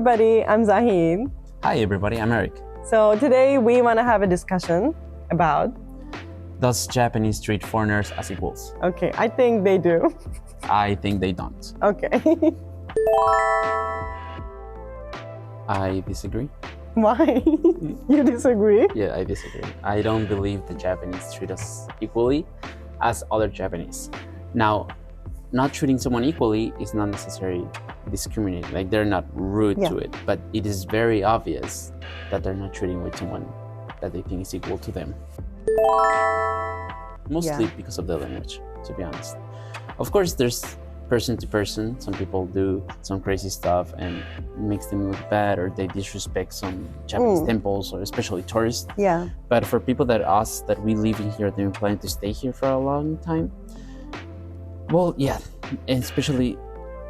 everybody, I'm Zahin. Hi everybody, I'm Eric. So today we want to have a discussion about... Does Japanese treat foreigners as equals? Okay, I think they do. I think they don't. Okay. I disagree. Why? You disagree? Yeah, I disagree. I don't believe the Japanese treat us equally as other Japanese. Now, not treating someone equally is not necessarily discriminating. Like, they're not rude to it, but it is very obvious that they're not treating with someone that they think is equal to them. Mostly because of the language, to be honest. Of course, there's person to person. Some people do some crazy stuff and makes them look bad, or they disrespect some Japanese temples, or especially tourists. Yeah. But for people that us, that we live in here, they're planning to stay here for a long time. Well, yeah, and especially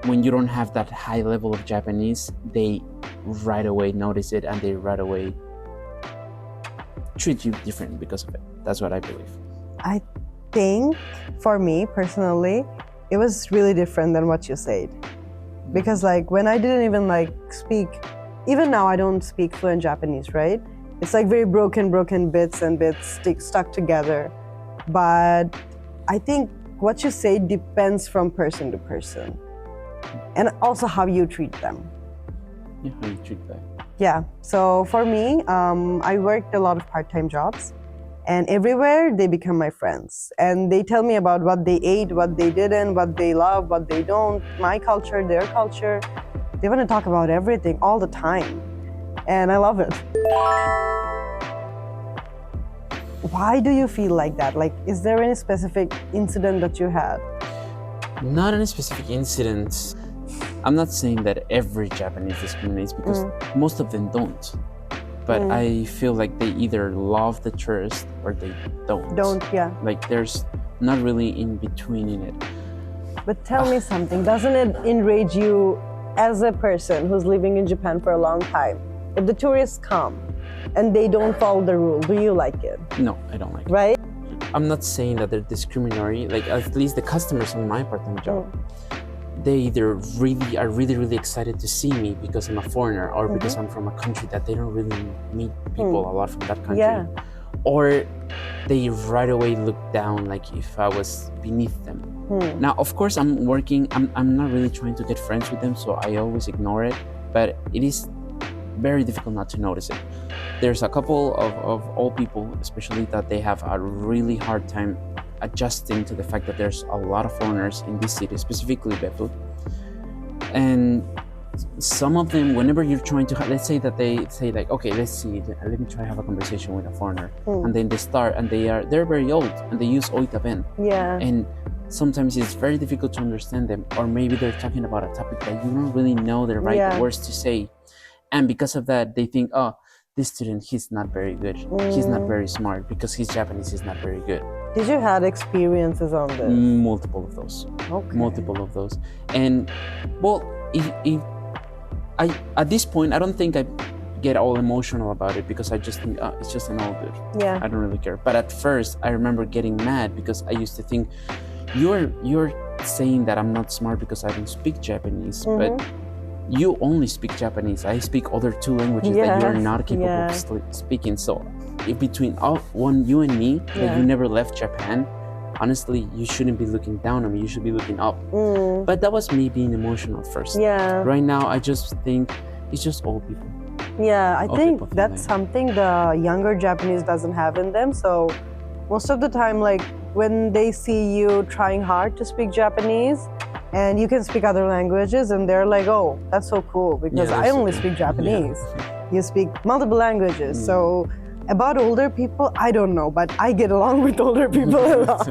when you don't have that high level of Japanese, they right away notice it and they right away treat you different because of it. That's what I believe. I think, for me personally, it was really different than what you said. Because like when I didn't even like speak, even now I don't speak fluent Japanese, right? It's like very broken bits and bits stuck together. But I think what you say depends from person to person. And also how you treat them. Yeah, how you treat them. Yeah, so for me, I worked a lot of part-time jobs, and everywhere they become my friends. And they tell me about what they ate, what they didn't, what they love, what they don't, my culture, their culture. They want to talk about everything all the time, and I love it. Why do you feel like that? Like, is there any specific incident that you had? Not any specific incident. I'm not saying that every Japanese discriminates, because most of them don't. But I feel like they either love the tourist or they don't. Like, there's not really in between in it. But tell me something, doesn't it enrage you as a person who's living in Japan for a long time? If the tourists come and they don't follow the rule, do you like it? No, I don't like it. Right? I'm not saying that they're discriminatory. Like, at least the customers on my part-time job, they either are really excited to see me because I'm a foreigner, or because I'm from a country that they don't really meet people a lot from that country. Or they right away look down, like if I was beneath them. Now, of course, I'm not really trying to get friends with them, so I always ignore it, but it is very difficult not to notice it. There's a couple of old people, especially, that they have a really hard time adjusting to the fact that there's a lot of foreigners in this city, specifically Beppu. And some of them, whenever you're trying to, let's say that they say like, okay, let me try to have a conversation with a foreigner. And then they start, and they're very old, and they use Oita pen. And sometimes it's very difficult to understand them, or maybe they're talking about a topic that you don't really know the right words to say. And because of that, they think, oh, this student, he's not very good. He's not very smart because his Japanese is not very good. Did you have experiences on this? Multiple of those. Okay. Multiple of those. And, well, at this point, I don't think I get all emotional about it, because I just think, oh, it's just an old dude. I don't really care. But at first, I remember getting mad, because I used to think, you're saying that I'm not smart because I don't speak Japanese, but you only speak Japanese. I speak other two languages that you're not capable of speaking. So if between you and me, that you never left Japan, honestly, you shouldn't be looking down on me. You should be looking up. But that was me being emotional at first. Right now, I just think it's just old people. I think that's something the younger Japanese doesn't have in them. So most of the time, like when they see you trying hard to speak Japanese, and you can speak other languages, and they're like, oh, that's so cool, because I only speak Japanese. You speak multiple languages. So about older people, I don't know, but I get along with older people a lot.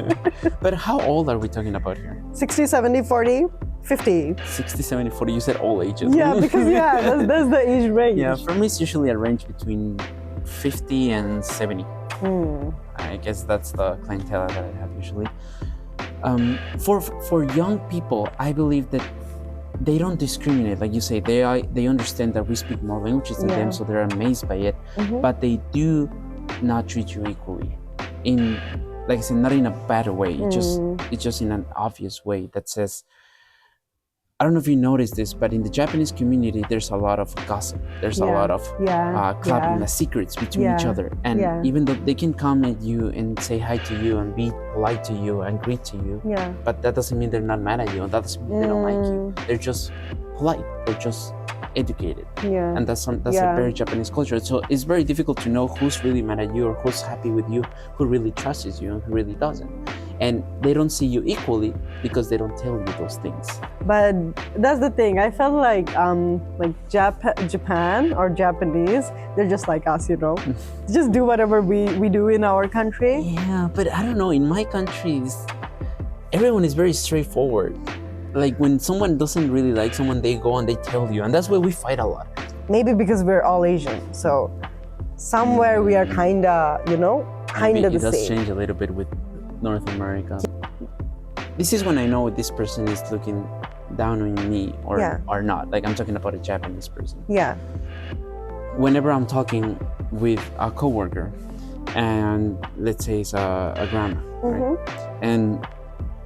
But how old are we talking about here? 60, 70, 40, 50. 60, 70, 40, you said all ages. Yeah, because that's the age range. Yeah, for me it's usually a range between 50 and 70. I guess that's the clientele that I have usually. For young people, I believe that they don't discriminate. Like you say, they understand that we speak more languages than them, so they're amazed by it. But they do not treat you equally. In, like I said, not in a bad way. It's just in an obvious way that says, I don't know if you noticed this, but in the Japanese community, there's a lot of gossip. There's a lot of clapping the secrets between each other. And even though they can come at you and say hi to you and be polite to you and greet to you, but that doesn't mean they're not mad at you. That doesn't mean they don't like you. They're just polite. They're just educated. And that's a very Japanese culture. So it's very difficult to know who's really mad at you or who's happy with you, who really trusts you and who really doesn't. And they don't see you equally because they don't tell you those things. But that's the thing. I felt like Japan or Japanese, they're just like us, you know. Just do whatever we do in our country. Yeah, but I don't know. In my countries, everyone is very straightforward. Like when someone doesn't really like someone, they go and they tell you, and that's why we fight a lot. Maybe because we're all Asian, so somewhere we are kinda, you know, kinda the same. It does change a little bit with North America. This is when I know this person is looking down on me or not. Like I'm talking about a Japanese person. Yeah. Whenever I'm talking with a coworker, and let's say it's a grandma, right? And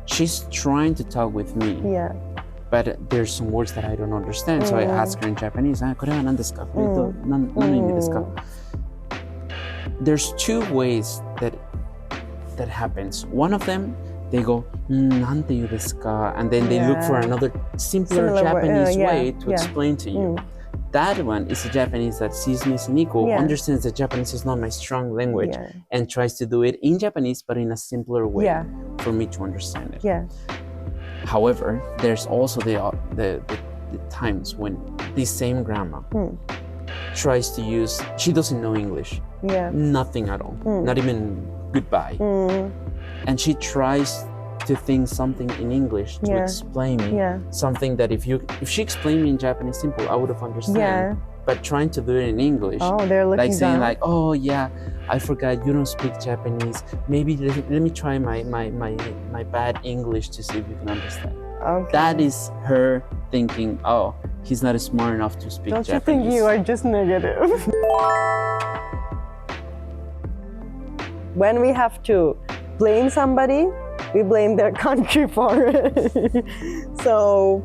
she's trying to talk with me. But there's some words that I don't understand. So I ask her in Japanese, there's two ways that happens. One of them, they go, "Nante yu desu ka?" And then they look for another simpler Japanese way to explain to you. That one is a Japanese that sees me as an equal, understands that Japanese is not my strong language, and tries to do it in Japanese, but in a simpler way for me to understand it. However, there's also the times when this same grandma tries to use, she doesn't know English, nothing at all, not even goodbye. And she tries to think something in English to explain me something that if she explained me in Japanese simple, I would have understood. But trying to do it in English, they're looking like saying down. like, "Oh yeah, I forgot you don't speak Japanese. Maybe let me try my bad English to see if you can understand." That is her thinking, "Oh, he's not smart enough to speak Japanese." Don't you think you are just negative? When we have to blame somebody, we blame their country for it. So